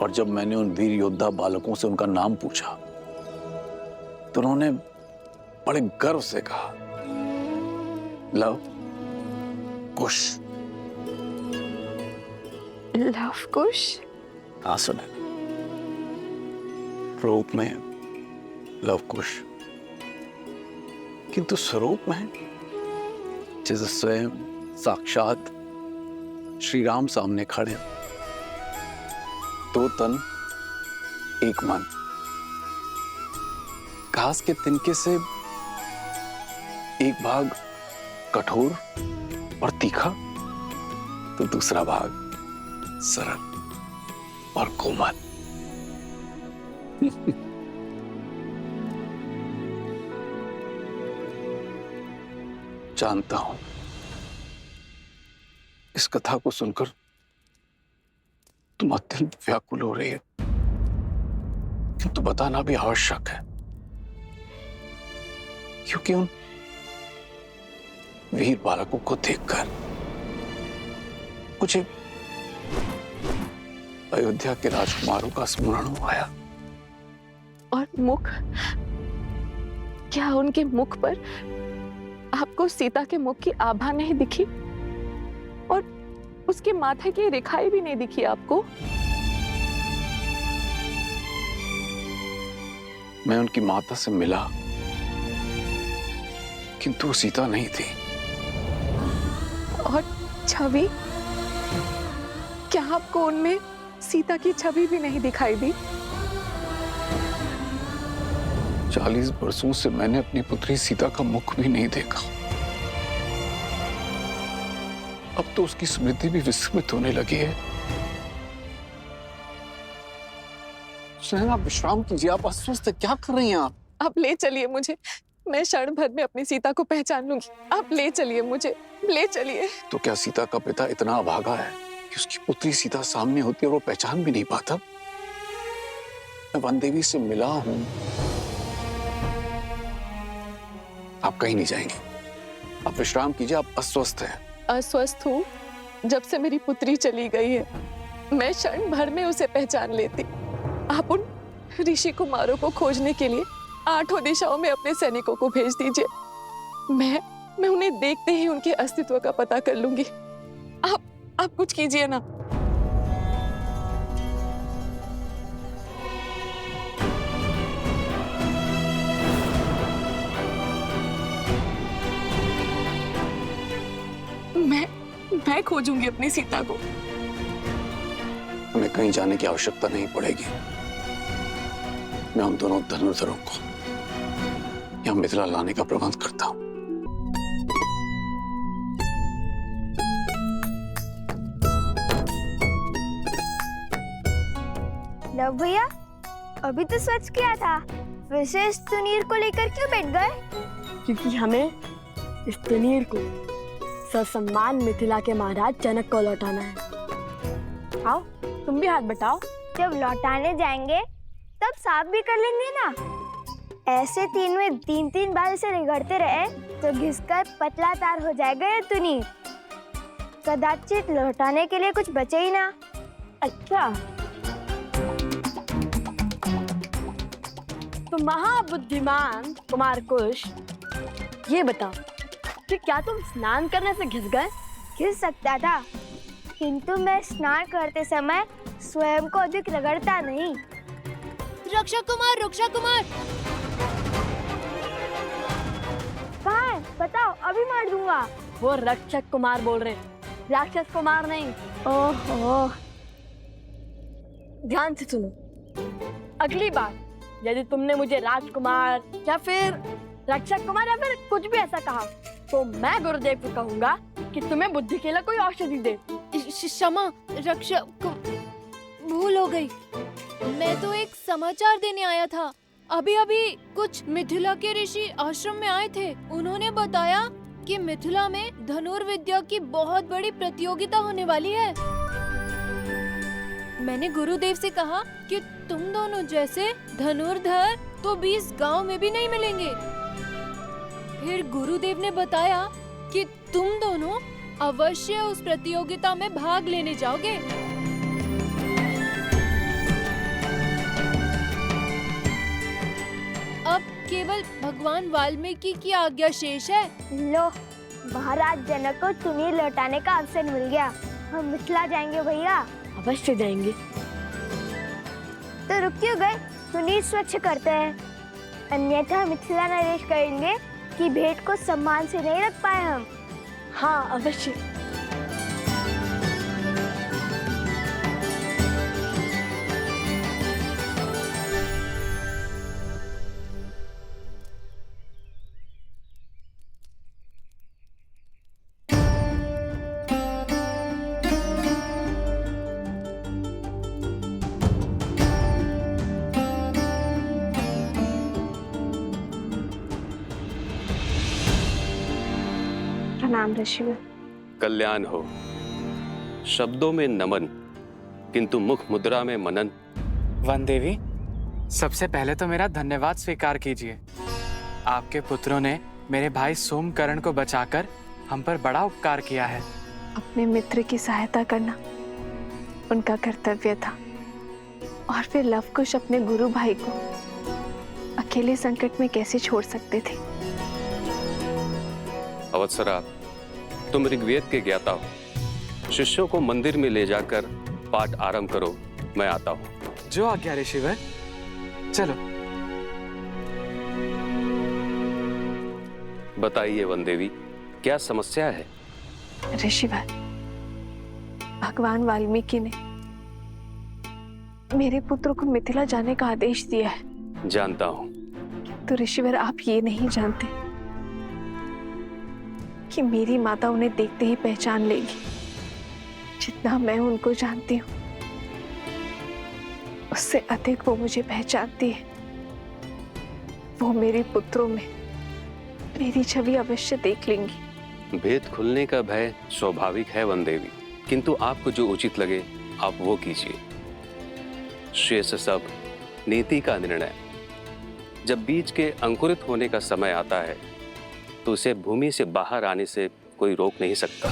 और जब मैंने उन वीर योद्धा बालकों से उनका नाम पूछा तो उन्होंने बड़े गर्व से कहा, लव कुश। लव कुश? हाँ सुने, रूप में लव कुश, किंतु स्वरूप में जैसे स्वयं साक्षात श्री राम सामने खड़े, दो तन एक मन। घास के तिनके से एक भाग कठोर और तीखा तो दूसरा भाग सरल और कोमल। जानता हूं इस कथा को सुनकर तुम अत्यंत व्याकुल हो रही है, किंतु बताना भी आवश्यक है, क्योंकि उन वीर बालकों को देखकर मुझे अयोध्या के राजकुमारों का स्मरण आया। और मुख, क्या उनके मुख पर आपको सीता के मुख की आभा नहीं दिखी? और उसके माथे की रेखाएं भी नहीं दिखी आपको? मैं उनकी माता से मिला, किंतु सीता नहीं थी। और छवि, क्या आपको उनमें सीता की छवि भी नहीं दिखाई दी? 40 वर्षों से मैंने अपनी पुत्री सीता का मुख भी नहीं देखा। अब तो उसकी स्मृति भी विस्मृत होने लगी है। आप विश्राम कीजिए, आप अस्वस्थ क्या कर रही हैं आप? आप ले चलिए मुझे, मैं क्षण भर में अपनी सीता को पहचान लूंगी। आप ले चलिए मुझे, ले चलिए। तो क्या सीता का पिता इतना अभागा है कि उसकी पुत्री सीता सामने होती है और वो पहचान भी नहीं पाता? मैं वन देवी से मिला हूं। आप कहीं नहीं जाएंगे, आप विश्राम कीजिए, आप अस्वस्थ हैं। अस्वस्थ हूँ? जब से मेरी पुत्री चली गई है, मैं क्षण भर में उसे पहचान लेती। आप उन ऋषि कुमारों को खोजने के लिए 8 दिशाओं में अपने सैनिकों को भेज dीजिए। मैं उन्हें देखते ही उनके अस्तित्व का पता कर लूंगी। आप कुछ कीजिए ना। मैं खोजूंगी अपनी सीता को। हमें कहीं जाने की आवश्यकता नहीं पड़ेगी। मैं उन दोनों धनुर्धरों को यहाँ मिथिला लाने का प्रबंध करता हूँ। लव भैया, अभी तो स्वच्छ किया था, विशेष तुनीर को लेकर क्यों बैठ गए? क्योंकि हमें इस तुनीर को ससम्मान मिथिला के महाराज जनक को लौटाना है। आओ, तुम भी हाथ बटाओ। जब लौटाने जाएंगे तब साफ भी कर लेंगे ना। ऐसे 3 में 3 बार से रगड़ते रहे तो घिसकर पतला तार हो जाएगा ये तुनीर। कदाचित लौटाने के लिए कुछ बचे ही ना। अच्छा, तो महाबुद्धिमान कुमार कुश, ये बताओ कि क्या तुम स्नान करने से घिस गए? घिस सकता था, किंतु मैं स्नान करते समय स्वयं को अधिक रगड़ता नहीं। रक्षक कुमार, रक्षक कुमार! कहाँ है? बताओ, अभी मार दूंगा। वो रक्षक कुमार बोल रहे, राक्षस कुमार नहीं। ओहो, ध्यान से सुनो, अगली बार यदि तुमने मुझे राजकुमार या फिर रक्षक कुमार या फिर कुछ भी ऐसा कहा तो मैं गुरुदेव को कहूंगा कि तुम्हें बुद्धि के लिए कोई औषधि दे। क्षमा रक्षक, भूल हो गई। मैं तो एक समाचार देने आया था। अभी कुछ मिथिला के ऋषि आश्रम में आए थे। उन्होंने बताया कि मिथिला में धनुर्विद्या की बहुत बड़ी प्रतियोगिता होने वाली है। मैंने गुरुदेव से कहा कि तुम दोनों जैसे धनुर्धर तो 20 गांव में भी नहीं मिलेंगे। फिर गुरुदेव ने बताया कि तुम दोनों अवश्य उस प्रतियोगिता में भाग लेने जाओगे। भगवान वाल्मीकि की आज्ञा शेष है। लो, महाराज जनक को चुन्नी लौटाने का अवसर मिल गया। हम मिथिला जाएंगे भैया। अवश्य जाएंगे। तो रुक क्यों गए? चुन्नी स्वच्छ करते हैं, अन्यथा मिथिला नरेश कहेंगे कि भेंट को सम्मान से नहीं रख पाए हम। हाँ अवश्य। प्रणाम ऋषिवर। कल्याण हो। शब्दों में नमन, किंतु मुख मुद्रा में मनन। वन देवी, सबसे पहले तो मेरा धन्यवाद स्वीकार कीजिए। आपके पुत्रों ने मेरे भाई सोमकर्ण को बचाकर हम पर बड़ा उपकार किया है। अपने मित्र की सहायता करना उनका कर्तव्य था, और फिर लवकुश अपने गुरु भाई को अकेले संकट में कैसे छोड़ सकते थे। अवत्सरा, तुम ऋग्वेद के ज्ञाता हो। शिष्यों को मंदिर में ले जाकर पाठ आरंभ करो, मैं आता हूँ। जो आज्ञा ऋषिवर। चलो। बताइए वन देवी, क्या समस्या है? ऋषिवर, भगवान वाल्मीकि ने मेरे पुत्र को मिथिला जाने का आदेश दिया है। जानता हूँ। तो ऋषिवर, आप ये नहीं जानते कि मेरी माता उन्हें देखते ही पहचान लेगी। जितना मैं उनको जानती हूँ, उससे अधिक वो मुझे पहचानती है। वो मेरे पुत्रों में मेरी छवि अवश्य देख लेंगी। भेद खुलने का भय स्वाभाविक है वन देवी, किंतु आपको जो उचित लगे आप वो कीजिए। शेष सब नीति का निर्णय। जब बीज के अंकुरित होने का समय आता है तो उसे भूमि से बाहर आने से कोई रोक नहीं सकता।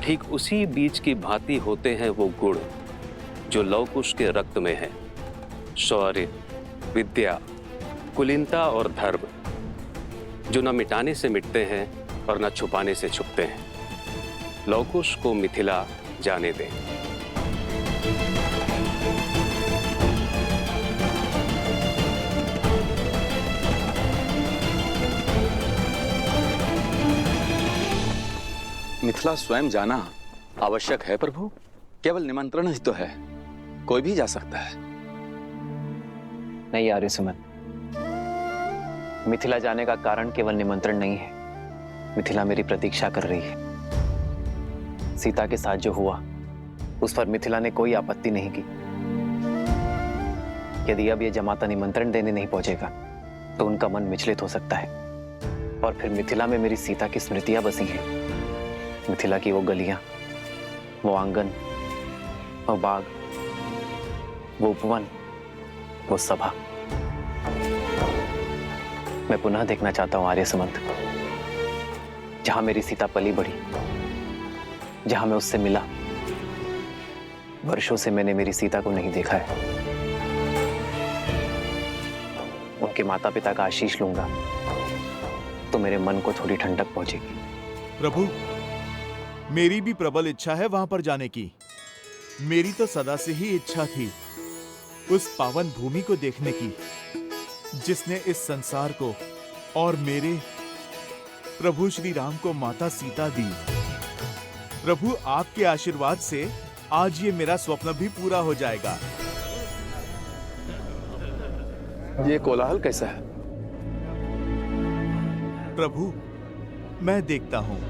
ठीक उसी बीज की भांति होते हैं वो गुण जो लवकुश के रक्त में है। शौर्य, विद्या, कुलीनता और धर्म, जो न मिटाने से मिटते हैं और न छुपाने से छुपते हैं। लवकुश को मिथिला जाने दें। मिथिला स्वयं जाना आवश्यक है प्रभु। केवल निमंत्रण ही तो है, कोई भी जा सकता है। नहीं आर्य सुमन, मिथिला जाने का कारण केवल निमंत्रण नहीं है। मिथिला मेरी प्रतीक्षा कर रही है। सीता के साथ जो हुआ उस पर मिथिला ने कोई आपत्ति नहीं की। यदि अब यह जमाता निमंत्रण देने नहीं पहुंचेगा तो उनका मन विचलित हो सकता है, और फिर मिथिला में मेरी सीता की स्मृतियां बसी हैं। मिथिला की वो गलियां, वो आंगन, वो बाग, वो उपवन, वो सभा मैं पुनः देखना चाहता हूं आर्य सुमंत। जहां मेरी सीता पली बढ़ी, जहां मैं उससे मिला। वर्षों से मैंने मेरी सीता को नहीं देखा है। उनके माता पिता का आशीष लूंगा तो मेरे मन को थोड़ी ठंडक पहुंचेगी। प्रभु, मेरी भी प्रबल इच्छा है वहां पर जाने की। मेरी तो सदा से ही इच्छा थी उस पावन भूमि को देखने की जिसने इस संसार को और मेरे प्रभु श्री राम को माता सीता दी। प्रभु, आपके आशीर्वाद से आज ये मेरा स्वप्न भी पूरा हो जाएगा। ये कोलाहल कैसा है? प्रभु, मैं देखता हूं।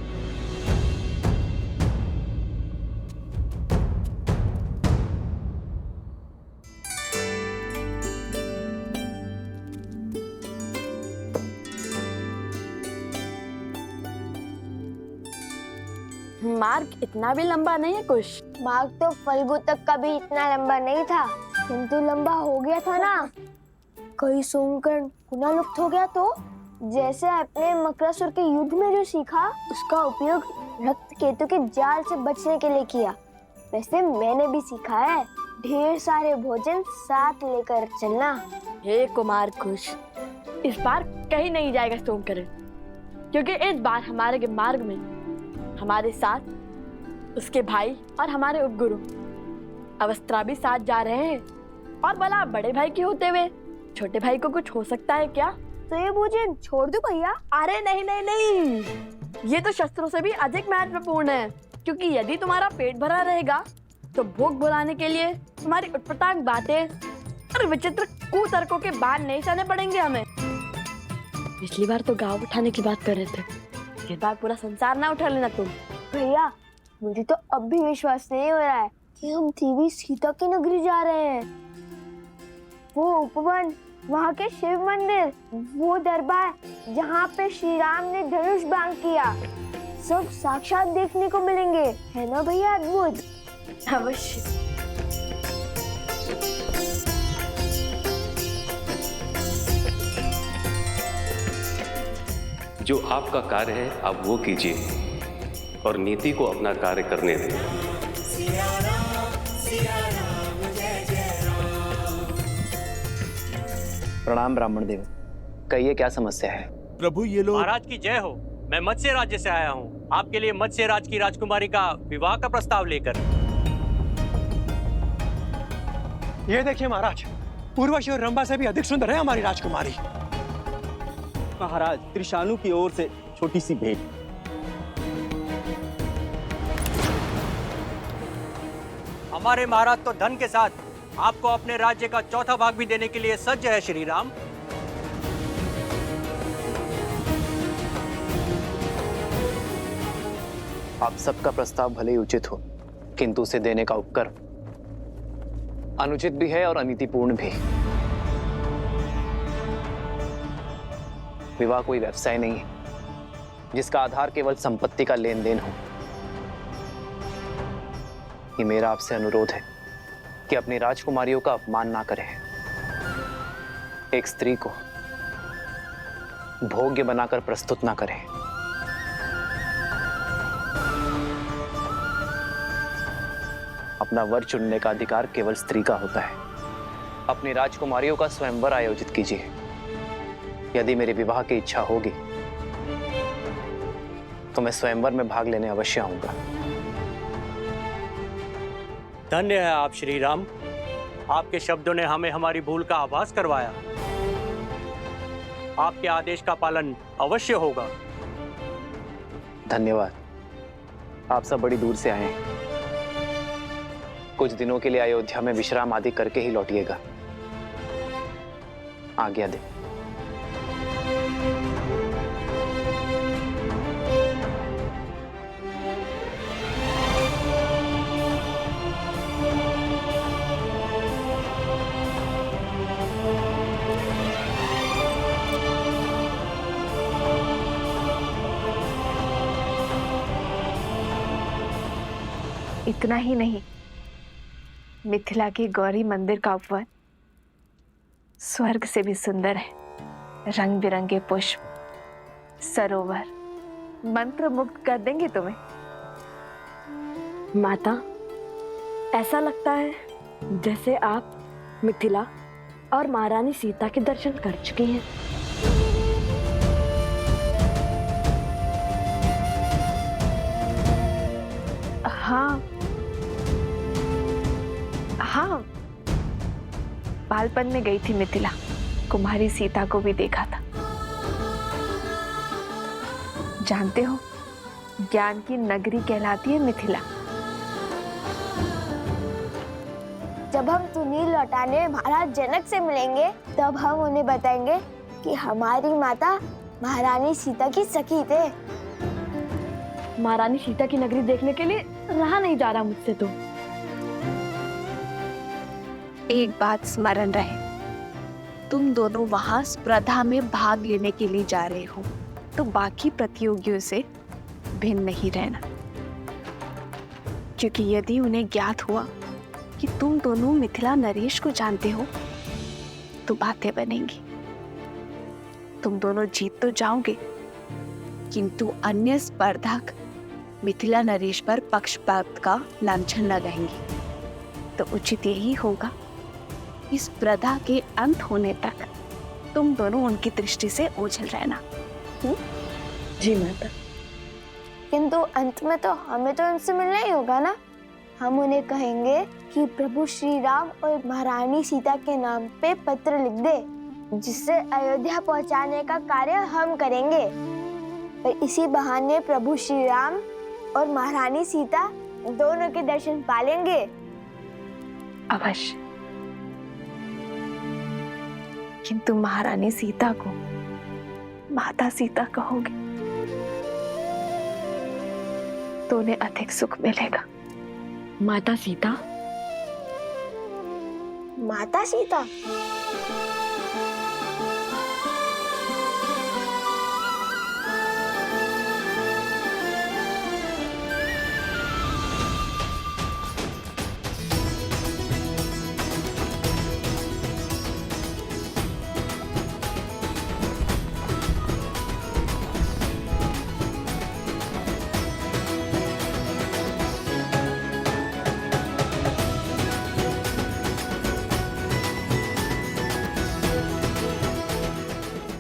मार्ग इतना भी लंबा नहीं है कुछ। मार्ग तो फल्गु तक का भी इतना लंबा नहीं था, किंतु लंबा हो गया था ना। कहीं सोमकर्ण पुनः लुप्त हो गया तो? जैसे अपने मकरासुर के युद्ध में जो सीखा उसका उपयोग रक्त केतु के जाल से बचने के लिए किया, वैसे मैंने भी सीखा है ढेर सारे भोजन साथ लेकर चलना। हे कुमार कुश, इस बार कहीं नहीं जाएगा सोमकरण, क्योंकि इस बार हमारे मार्ग में हमारे साथ उसके भाई और हमारे उपगुरु अवस्था भी साथ जा रहे हैं। और भला बड़े भाई के होते हुए छोटे भाई को कुछ हो सकता है क्या? तो ये मुझे छोड़ दो भैया। अरे नहीं नहीं नहीं, ये तो शस्त्रों से भी अधिक महत्वपूर्ण है, क्योंकि यदि तुम्हारा पेट भरा रहेगा तो भूख भुलाने के लिए तुम्हारी उटपटांग बातें और विचित्र कुतर्कों के बाण नहीं सहने पड़ेंगे हमें। पिछली बार तो गांव उठाने की बात कर रहे थे, इस बार पूरा संसार ना उठा लेना तुम। भैया मुझे तो अब भी विश्वास नहीं हो रहा है कि हम देवी सीता की नगरी जा रहे हैं। वो उपवन, वहाँ के शिव मंदिर, वो दरबार जहाँ पे श्री राम ने धनुष बाण किया, सब साक्षात देखने को मिलेंगे, है ना भैया? अद्भुत। अवश्य। जो आपका कार्य है आप वो कीजिए और नीति को अपना कार्य करने दें। प्रणाम ब्राह्मण देव, कहिए क्या समस्या है? प्रभु ये लोग। महाराज की जय हो। मैं मत्स्य राज्य से आया हूँ आपके लिए मत्स्य राज की राजकुमारी का विवाह का प्रस्ताव लेकर। ये देखिए महाराज, उर्वशी और रंभा से भी अधिक सुंदर है हमारी राजकुमारी। महाराज त्रिशानु की ओर से छोटी सी भेंट। हमारे महाराज तो धन के साथ आपको अपने राज्य का चौथा भाग भी देने के लिए सज्ज है श्री राम। आप सबका प्रस्ताव भले ही उचित हो, किंतु उसे देने का उपक्रम अनुचित भी है और अनीतिपूर्ण भी। विवाह कोई व्यवसाय नहीं है जिसका आधार केवल संपत्ति का लेन देन हो। ये मेरा आपसे अनुरोध है कि अपनी राजकुमारियों का अपमान ना करें। एक स्त्री को भोग्य बनाकर प्रस्तुत ना करें। अपना वर चुनने का अधिकार केवल स्त्री का होता है। अपनी राजकुमारियों का स्वयंवर आयोजित कीजिए। यदि मेरे विवाह की इच्छा होगी तो मैं स्वयंवर में भाग लेने अवश्य आऊंगा। धन्य है आप श्री राम, आपके शब्दों ने हमें हमारी भूल का आभास करवाया। आपके आदेश का पालन अवश्य होगा। धन्यवाद। आप सब बड़ी दूर से आए हैं, कुछ दिनों के लिए अयोध्या में विश्राम आदि करके ही लौटिएगा। आज्ञा दे। इतना ही नहीं, मिथिला के गौरी मंदिर का उपवन स्वर्ग से भी सुंदर है। रंग बिरंगे पुष्प, सरोवर मंत्र मुग्ध कर देंगे तुम्हें। माता, ऐसा लगता है जैसे आप मिथिला और महारानी सीता के दर्शन कर चुकी हैं। हाँ हाँ, बालपन में गई थी मिथिला, कुमारी सीता को भी देखा था। जानते हो, ज्ञान की नगरी कहलाती है मिथिला। जब हम तुनी लौटाने महाराज जनक से मिलेंगे तब हम उन्हें बताएंगे कि हमारी माता महारानी सीता की सखी थे। महारानी सीता की नगरी देखने के लिए रहा नहीं जा रहा मुझसे तो। एक बात स्मरण रहे, तुम दोनों वहां स्पर्धा में भाग लेने के लिए जा रहे हो, तो बाकी प्रतियोगियों से भिन्न नहीं रहना, क्योंकि यदि उन्हें ज्ञात हुआ कि तुम दोनों मिथिला नरेश को जानते हो तो बातें बनेंगी। तुम दोनों जीत तो जाओगे, किंतु अन्य स्पर्धक मिथिला नरेश पर पक्षपात का लांछन लगाएंगे। तो उचित यही होगा इस स्पर्धा के अंत होने तक तुम दोनों उनकी दृष्टि से ओझल रहना। जी माता। किंतु अंत में तो हमें तो उनसे मिलना ही होगा ना। हम उन्हें कहेंगे कि प्रभु श्री राम और महारानी सीता के नाम पे पत्र लिख दे, जिससे अयोध्या पहुंचाने का कार्य हम करेंगे। और इसी बहाने प्रभु श्री राम और महारानी सीता दोनों के दर्शन पालेंगे। अवश्य। किंतु महारानी सीता को माता सीता कहोगे तो उन्हें अधिक सुख मिलेगा। माता सीता? माता सीता?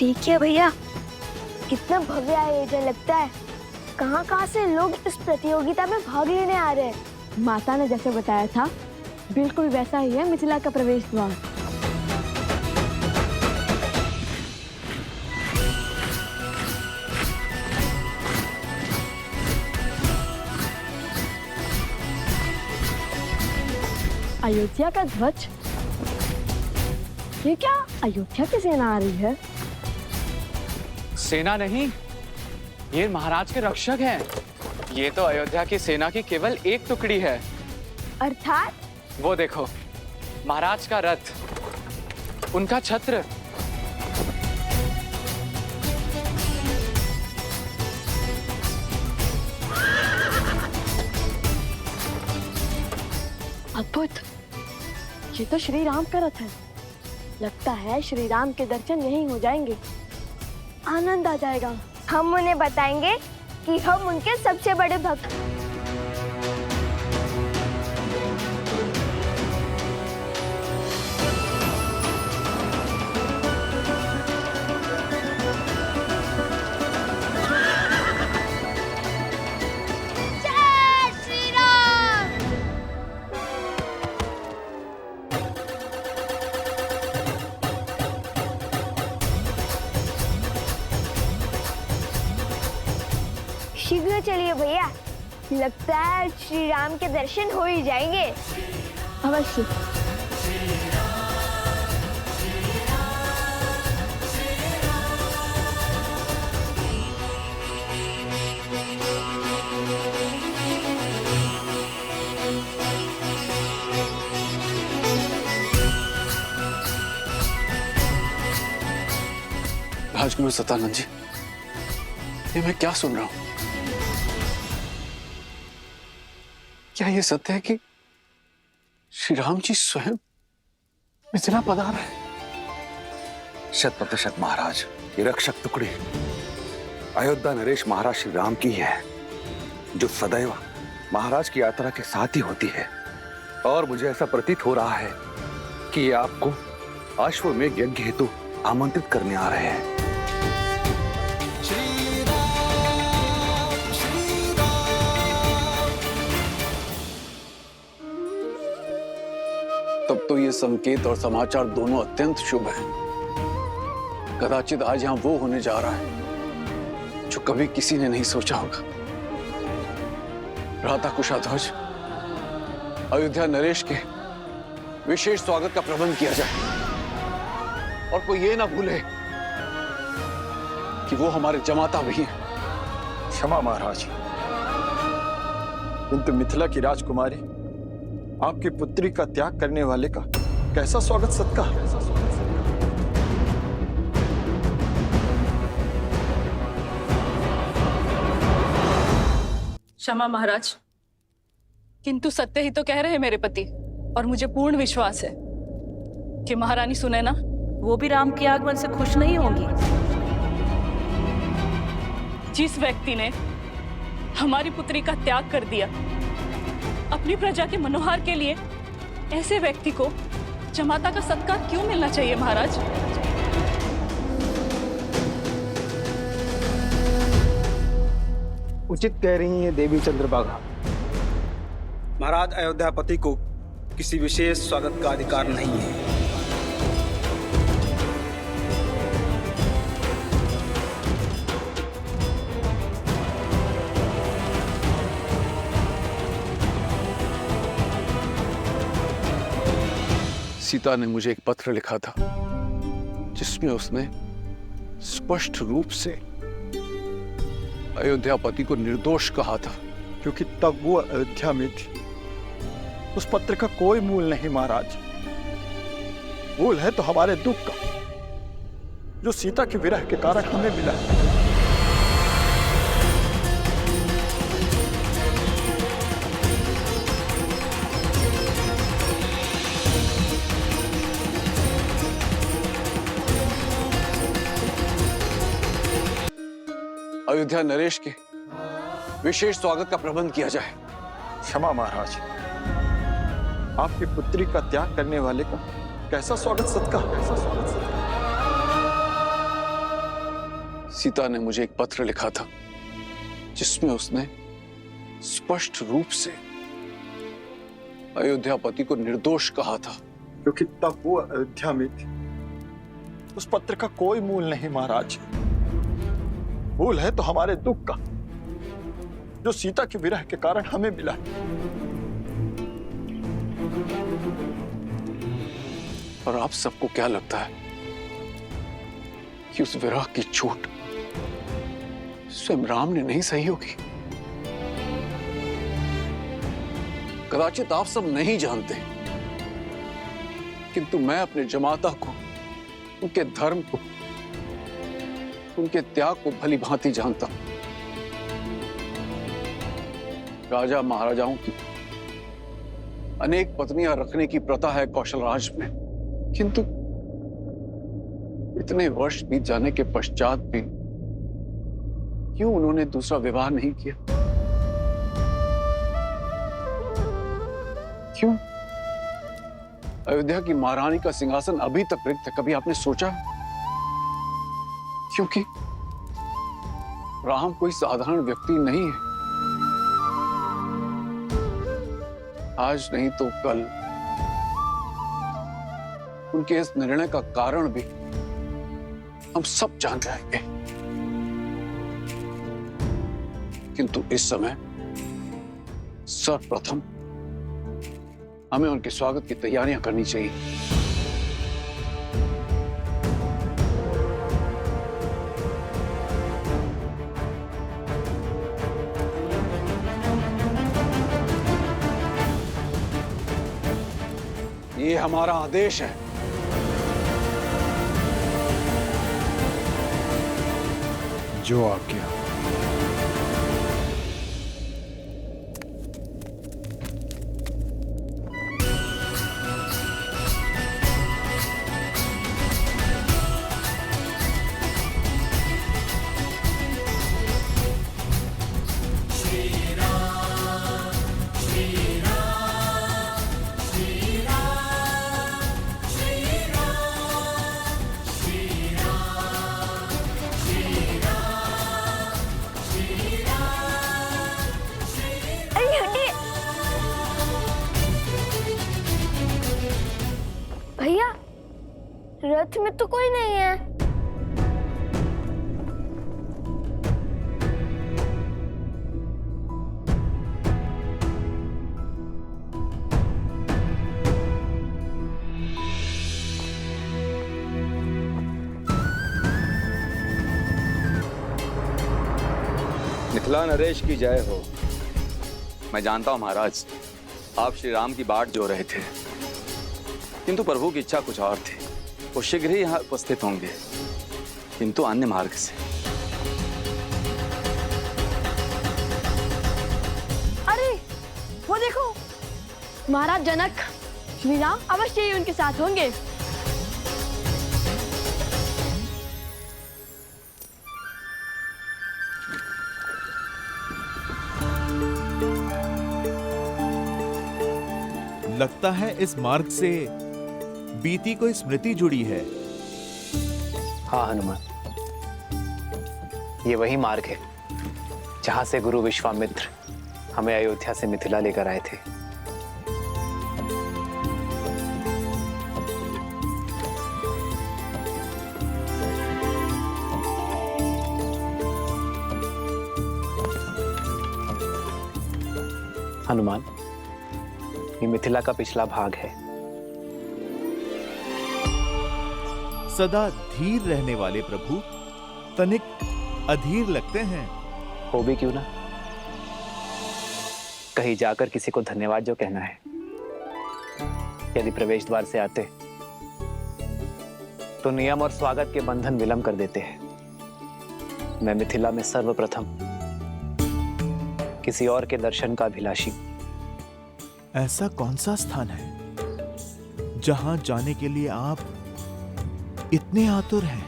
देखिए भैया, कितना भव्य आयोजन लगता है। कहाँ से लोग इस प्रतियोगिता में भाग लेने आ रहे हैं। माता ने जैसे बताया था बिल्कुल वैसा ही है मिथिला का प्रवेश द्वार। अयोध्या का ध्वज? ये क्या अयोध्या की सेना आ रही है? सेना नहीं, ये महाराज के रक्षक हैं। ये तो अयोध्या की सेना की केवल एक टुकड़ी है। अर्थात? वो देखो, महाराज का रथ, उनका छत्र। अद्भुत! ये तो श्री राम का रथ है। लगता है श्री राम के दर्शन यहीं हो जाएंगे। आनंद आ जाएगा। हम उन्हें बताएंगे कि हम उनके सबसे बड़े भक्त। शीघ्र चलिए भैया, लगता है श्री राम के दर्शन हो ही जाएंगे। अवश्य। राजकुमार सतानंद जी, ये मैं क्या सुन रहा हूं? क्या ये सत्य है कि श्री राम जी स्वयं मिथिला पधार है? 100% महाराज, ये रक्षक टुकड़ी अयोध्या नरेश महाराज श्री राम की है, जो सदैव महाराज की यात्रा के साथ ही होती है। और मुझे ऐसा प्रतीत हो रहा है कि ये आपको अश्वमेध यज्ञ हेतु आमंत्रित करने आ रहे हैं। तब तो ये संकेत और समाचार दोनों अत्यंत शुभ हैं। कदाचित आज यहां वो होने जा रहा है जो कभी किसी ने नहीं सोचा होगा। भ्राता कुशाध्वज, अयोध्या नरेश के विशेष स्वागत का प्रबंध किया जाए और कोई ये ना भूले कि वो हमारे जमाता भी हैं। क्षमा महाराज, किंतु मिथिला की राजकुमारी आपकी पुत्री का त्याग करने वाले का कैसा स्वागत सत्कार। क्षमा महाराज, किंतु सत्य ही तो कह रहे हैं मेरे पति, और मुझे पूर्ण विश्वास है कि महारानी सुनैना वो भी राम के आगमन से खुश नहीं होंगी। जिस व्यक्ति ने हमारी पुत्री का त्याग कर दिया अपनी प्रजा के मनोहार के लिए, ऐसे व्यक्ति को जमाता का सत्कार क्यों मिलना चाहिए महाराज? उचित कह रही हैं देवी चंद्रभागा। महाराज, अयोध्यापति को किसी विशेष स्वागत का अधिकार नहीं है। सीता ने मुझे एक पत्र लिखा था जिसमें उसने स्पष्ट रूप से अयोध्यापति को निर्दोष कहा था, क्योंकि तब वो अयोध्या में थी। उस पत्र का कोई मूल नहीं महाराज। मूल है तो हमारे दुख का, जो सीता के विरह के कारण हमें मिला। अयोध्या नरेश के विशेष स्वागत का प्रबंध किया जाए। क्षमा महाराज, आपकी पुत्री का त्याग करने वाले का कैसा स्वागत सत्कार, कैसा स्वागत सत्कार। सीता ने मुझे एक पत्र लिखा था जिसमें उसने स्पष्ट रूप से अयोध्यापति को निर्दोष कहा था, क्योंकि तब वो अयोध्या में थी। उस पत्र का कोई मूल नहीं महाराज। मूल है तो हमारे दुख का, जो सीता के विरह के कारण हमें मिला। और आप सबको क्या लगता है कि उस विरह की चोट स्वयं राम ने नहीं सही होगी? कदाचित आप सब नहीं जानते, किंतु मैं अपने जमाता को, उनके धर्म को, उनके त्याग को भली भांति जानता हूं। राजा महाराजाओं की अनेक पत्नियां रखने की प्रथा है कौशलराज में, किंतु इतने वर्ष बीत जाने के पश्चात भी क्यों उन्होंने दूसरा विवाह नहीं किया? क्यों अयोध्या की महारानी का सिंहासन अभी तक रिक्त है? कभी आपने सोचा? क्योंकि राम कोई साधारण व्यक्ति नहीं है। आज नहीं तो कल उनके इस निर्णय का कारण भी हम सब जान जाएंगे, किंतु इस समय सर्वप्रथम हमें उनके स्वागत की तैयारियां करनी चाहिए। ये हमारा आदेश है। जो आज्ञा। भैया, रथ में तो कोई नहीं है। मिथिला नरेश की जय हो। मैं जानता हूं महाराज, आप श्री राम की बाट जो रहे थे, किंतु प्रभु की इच्छा कुछ और थी। वो शीघ्र ही यहाँ उपस्थित होंगे, किंतु अन्य मार्ग से। अरे वो देखो, महाराज जनक श्री राम अवश्य ही उनके साथ होंगे। लगता है इस मार्ग से बीती कोई स्मृति जुड़ी है। हाँ हनुमान, ये वही मार्ग है जहां से गुरु विश्वामित्र हमें अयोध्या से मिथिला लेकर आए थे। हनुमान, ये मिथिला का पिछला भाग है। सदा धीर रहने वाले प्रभु तनिक अधीर लगते हैं। हो भी क्यों ना, कहीं जाकर किसी को धन्यवाद जो कहना है। यदि प्रवेश द्वार से आते तो नियम और स्वागत के बंधन विलंब कर देते हैं। मैं मिथिला में सर्वप्रथम किसी और के दर्शन का अभिलाषी। ऐसा कौन सा स्थान है जहां जाने के लिए आप इतने आतुर हैं?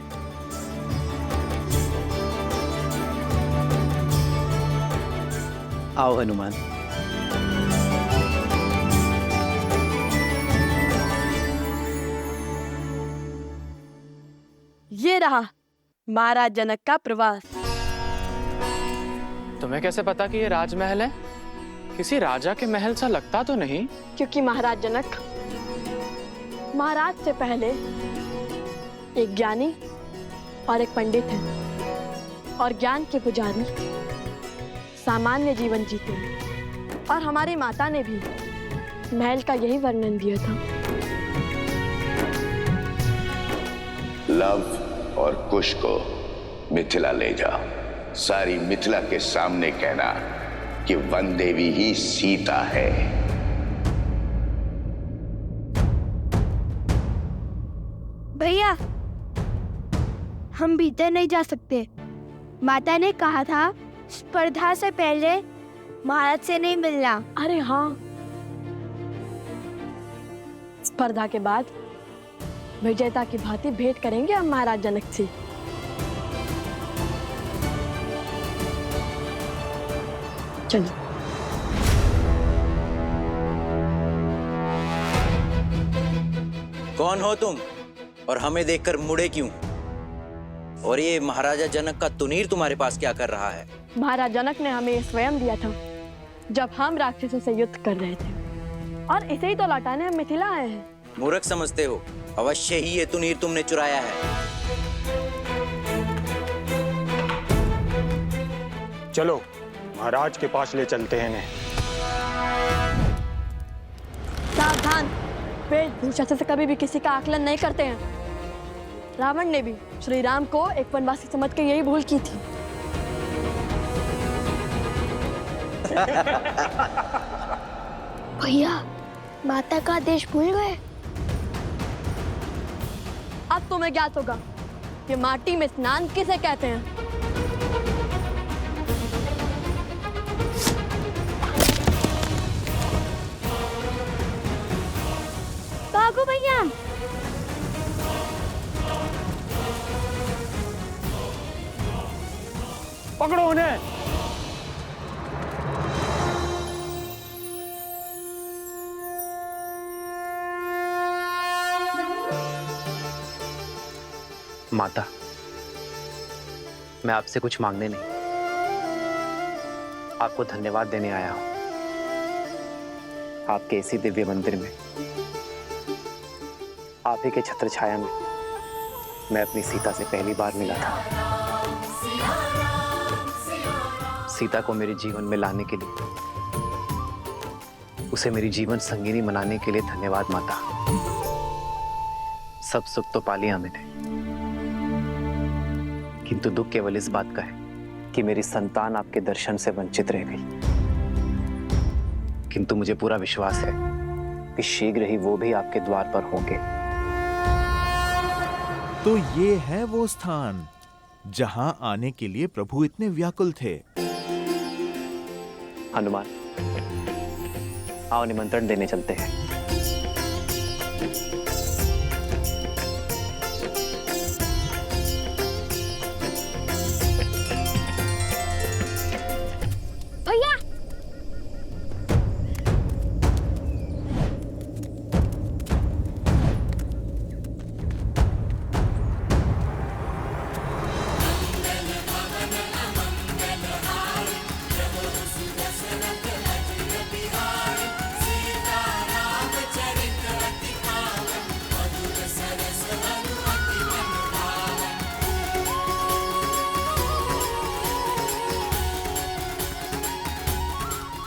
आओ हनुमान। ये रहा महाराज जनक का प्रवास। तुम्हें कैसे पता कि ये राजमहल है? किसी राजा के महल सा लगता तो नहीं। क्योंकि महाराज जनक महाराज से पहले एक ज्ञानी और एक पंडित है, और ज्ञान के पुजारी सामान्य जीवन जीते हैं। और हमारी माता ने भी महल का यही वर्णन दिया था। लव और कुश को मिथिला ले जाओ। सारी मिथिला के सामने कहना कि वन देवी ही सीता है। भैया, हम भीतर नहीं जा सकते। माता ने कहा था स्पर्धा से पहले महाराज से नहीं मिलना। अरे हाँ, स्पर्धा के बाद विजेता की भांति भेंट करेंगे हम महाराज जनक से। चलिए। कौन हो तुम और हमें देखकर मुड़े क्यों? और ये महाराजा जनक का तुनीर तुम्हारे पास क्या कर रहा है? महाराज जनक ने हमें स्वयं दिया था जब हम राक्षसों से युद्ध कर रहे थे, और इसे ही तो लौटाने हम मिथिला आए हैं। मूर्ख समझते हो? अवश्य ही ये तुनीर तुमने चुराया है। चलो महाराज के पास ले चलते हैं इन्हें। सावधान, वेशभूषा से कभी भी किसी का आकलन नहीं करते हैं। रावण ने भी श्री राम को एक वनवासी समझ के यही भूल की थी। भैया, माता का आदेश भूल गए? अब तुम्हें ज्ञात होगा कि माटी में स्नान किसे कहते हैं। भागो भैया। पकड़ो उन्हें। माता, मैं आपसे कुछ मांगने नहीं, आपको धन्यवाद देने आया हूं। आपके इसी दिव्य मंदिर में, आप ही के छत्र छाया में मैं अपनी सीता से पहली बार मिला था। सीता को मेरे जीवन में लाने के लिए, उसे मेरी जीवन संगिनी बनाने के लिए धन्यवाद माता। सब सुख तो पा लिया मैंने, किंतु दुख केवल इस बात का है कि मेरी संतान आपके दर्शन से वंचित रह गई। किंतु मुझे पूरा विश्वास है कि शीघ्र ही वो भी आपके द्वार पर होंगे। तो ये है वो स्थान जहां आने के लिए प्रभु इतने व्याकुल थे। हनुमान, आओ निमंत्रण देने चलते हैं। भैया,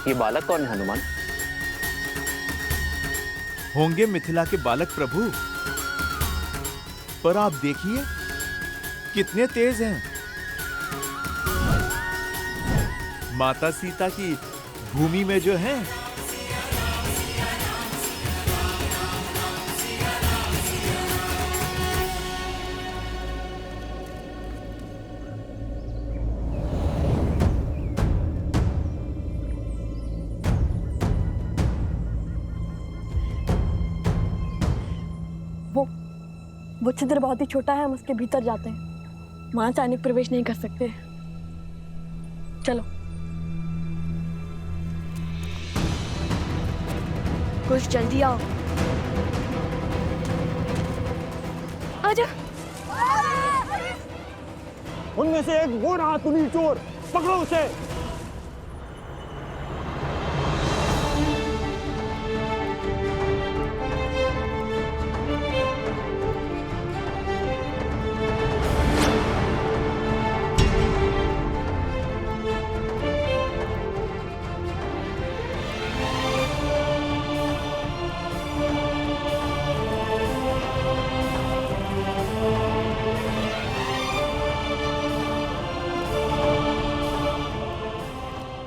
ये बालक कौन है हनुमान? होंगे मिथिला के बालक प्रभु, पर आप देखिए कितने तेज हैं। माता सीता की भूमि में जो है वो छिद्र बहुत ही छोटा है, हम उसके भीतर जाते हैं। वहां सैनिक प्रवेश नहीं कर सकते। चलो। कुछ जल्दी आओ। आजा। उनमें से एक वो रहा तुनी चोर, पकड़ो उसे।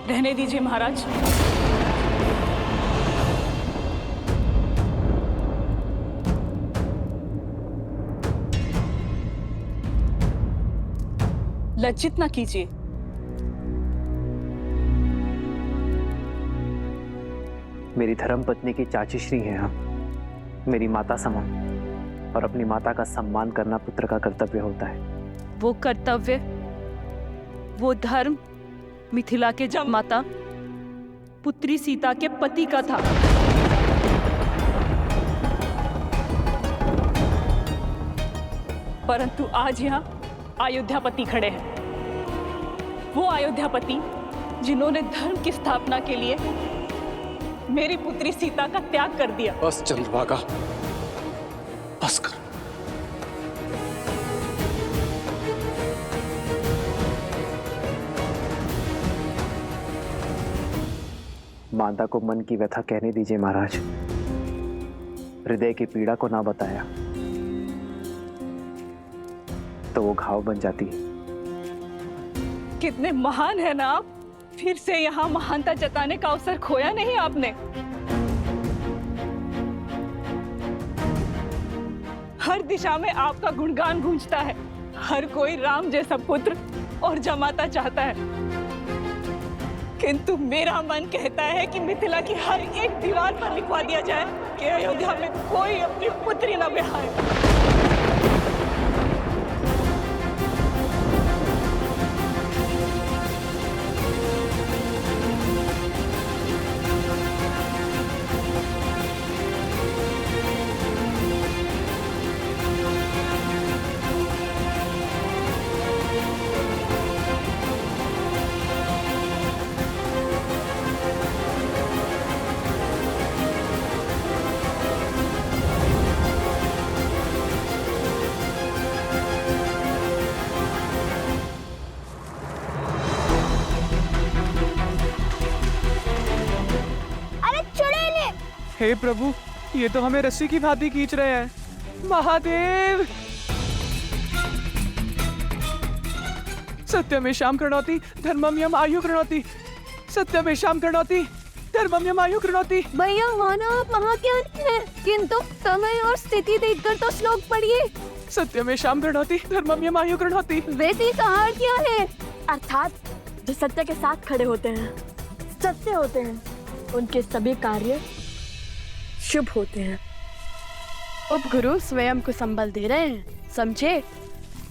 रहने दीजिए महाराज। लज्जित ना कीजिए। मेरी धर्म पत्नी की चाची श्री हैं आप, मेरी माता समान, और अपनी माता का सम्मान करना पुत्र का कर्तव्य होता है। वो कर्तव्य, वो धर्म मिथिला के जमाता पुत्री सीता के पति का था। परंतु आज यहाँ अयोध्यापति खड़े हैं। वो अयोध्यापति जिन्होंने धर्म की स्थापना के लिए मेरी पुत्री सीता का त्याग कर दिया। बस चंद्रभागा, बस कर। माता को मन की व्यथा कहने दीजिए महाराज। हृदय की पीड़ा को ना बताया तो वो घाव बन जाती है। कितने महान है ना आप, फिर से यहाँ महानता जताने का अवसर खोया नहीं आपने। हर दिशा में आपका गुणगान गूंजता है। हर कोई राम जैसा पुत्र और जमाता चाहता है, किंतु मेरा मन कहता है कि मिथिला की हर एक दीवार पर लिखवा दिया जाए कि अयोध्या में कोई अपनी पुत्री न बिहारे। हे प्रभु, ये तो हमें रस्सी की भांति खींच रहे हैं। महादेव! सत्यमेषां कृणोति धर्मम्यम आयु कृणोति। सत्यमेषां कृणोति धर्मम्यम आयु कृणोति। भैया माना आप महाज्ञानी हैं, किंतु समय और स्थिति देखकर तो श्लोक पढ़िए। सत्यमेषां कृणोति धर्मम्यम आयु कृणोति। वैसे इसका अर्थ क्या है? अर्थात जो सत्य के साथ खड़े होते हैं, सत्य होते हैं, उनके सभी कार्य शुभ होते हैं। उपगुरु स्वयं को संबल दे रहे हैं, समझे?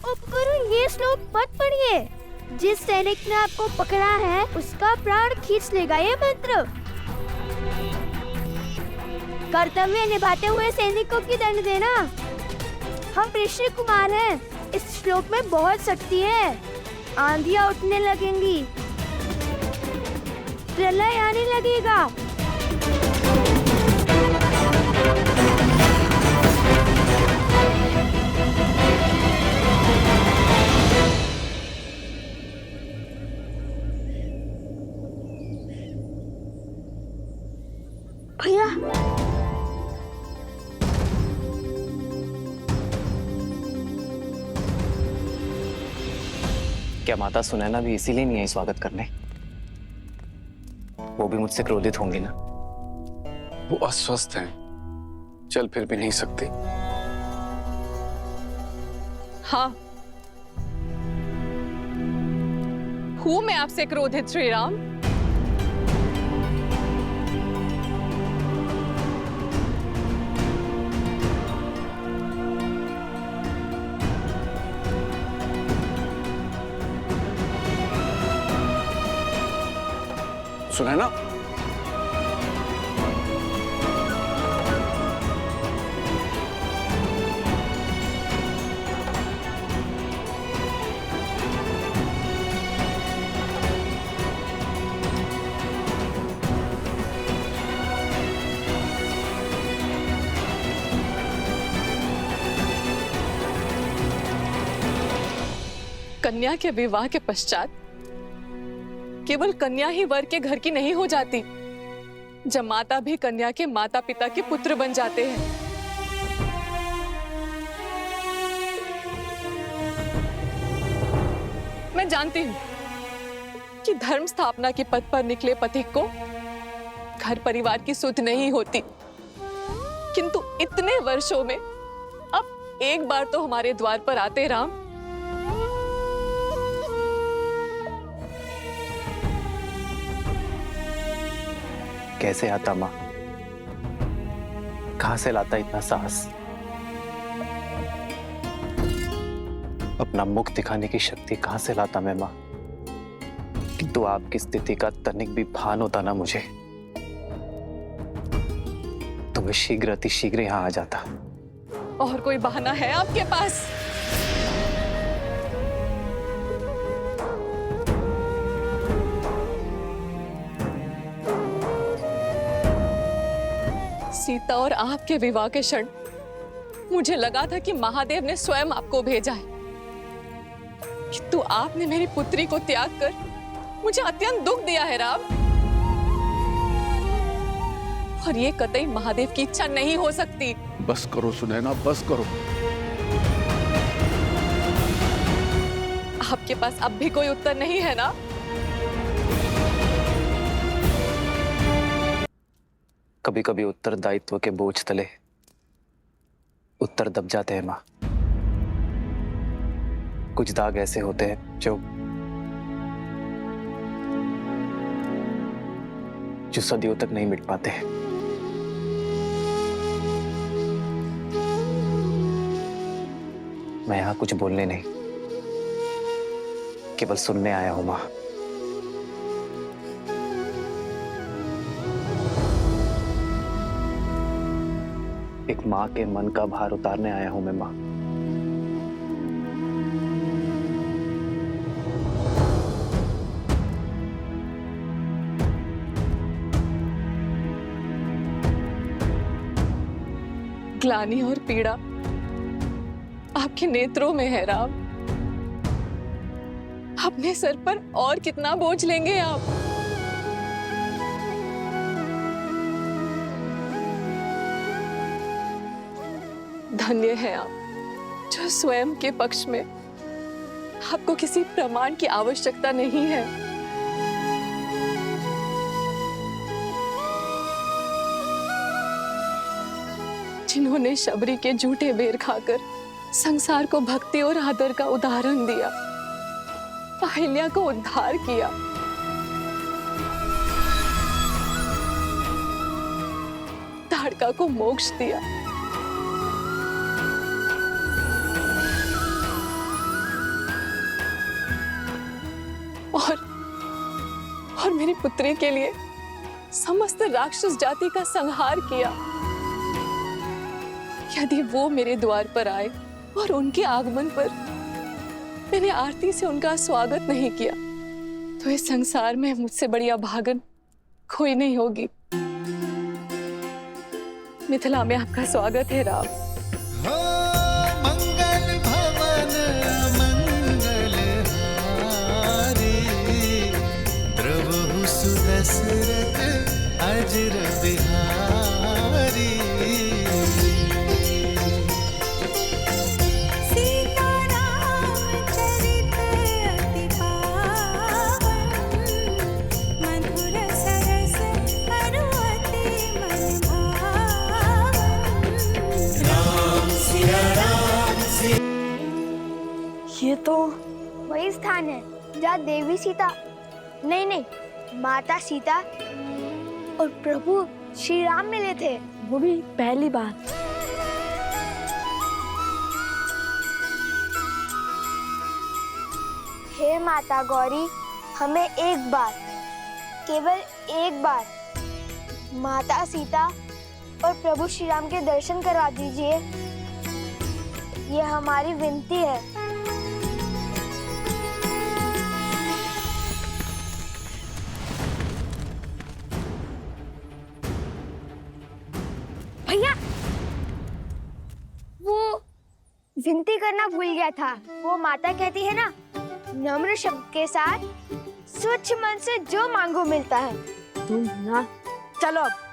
उपगुरु ये श्लोक मत पढ़िए। जिस सैनिक ने आपको पकड़ा है उसका प्राण खींच लेगा ये मंत्र। कर्तव्य निभाते हुए सैनिकों की दंड देना। हम ऋषि कुमार हैं। इस श्लोक में बहुत शक्ति है। आंधियां उठने लगेंगी, प्रलय आने लगेगा। क्या माता सुनैना भी इसीलिए नहीं आई स्वागत करने? वो भी मुझसे क्रोधित होंगी ना? वो अस्वस्थ हैं, चल फिर भी नहीं सकती। हाँ, हूं मैं आपसे क्रोधित श्री राम। सुनैना, कन्या के विवाह के पश्चात केवल कन्या ही वर के घर की नहीं हो जाती, जमाता भी कन्या के माता पिता के पुत्र बन जाते हैं। मैं जानती हूं कि धर्म स्थापना के पद पर निकले पथिक को घर परिवार की सुध नहीं होती, किंतु इतने वर्षों में अब एक बार तो हमारे द्वार पर आते राम। कैसे आता माँ? कहां से लाता इतना साहस? अपना मुख दिखाने की शक्ति कहां से लाता मैं माँ? किंतु आपकी स्थिति का तनिक भी भान होता ना मुझे, तो मैं शीघ्र अतिशीघ्र यहां आ जाता। और कोई बहाना है आपके पास? सीता और आपके विवाह के क्षण मुझे लगा था कि महादेव ने स्वयं आपको भेजा है, किंतु आपने मेरी पुत्री को त्याग कर मुझे अत्यंत दुख दिया है राम। और ये कतई महादेव की इच्छा नहीं हो सकती। बस करो सुनैना, बस करो। आपके पास अब भी कोई उत्तर नहीं है ना? कभी कभी उत्तरदायित्व के बोझ तले उत्तर दब जाते हैं माँ। कुछ दाग ऐसे होते हैं जो सदियों तक नहीं मिट पाते। मैं यहां कुछ बोलने नहीं, केवल सुनने आया हूं माँ। एक माँ के मन का भार उतारने आया हूं मैं माँ। ग्लानि और पीड़ा आपके नेत्रों में है राम। अपने सर पर और कितना बोझ लेंगे आप? धन्य है आप जो स्वयं के पक्ष में आपको किसी प्रमाण की आवश्यकता नहीं है। जिन्होंने शबरी के झूठे बेर खाकर संसार को भक्ति और आदर का उदाहरण दिया, अहिल्या को उद्धार किया, ताड़का को मोक्ष दिया, और मेरी पुत्री के लिए समस्त राक्षस जाति का संहार किया। यदि वो मेरे द्वार पर आए और उनके आगमन पर मैंने आरती से उनका स्वागत नहीं किया, तो इस संसार में मुझसे बड़ी अभागन कोई नहीं होगी। मिथिला में आपका स्वागत है राम। मंगल भवन मंगल हारी, प्रभु सुदशरथ अजर बिहारी। सीताराम चरित अति ये तो वही स्थान है जहाँ देवी सीता नहीं, माता सीता और प्रभु श्री राम मिले थे। वो भी पहली बार। हे माता गौरी, हमें एक बार, केवल एक बार माता सीता और प्रभु श्री राम के दर्शन करवा दीजिए। ये हमारी विनती है। भैया, वो विनती करना भूल गया था। वो माता कहती है ना, नम्र शब्द के साथ स्वच्छ मन से जो मांगो मिलता है। तुम ना चलो अब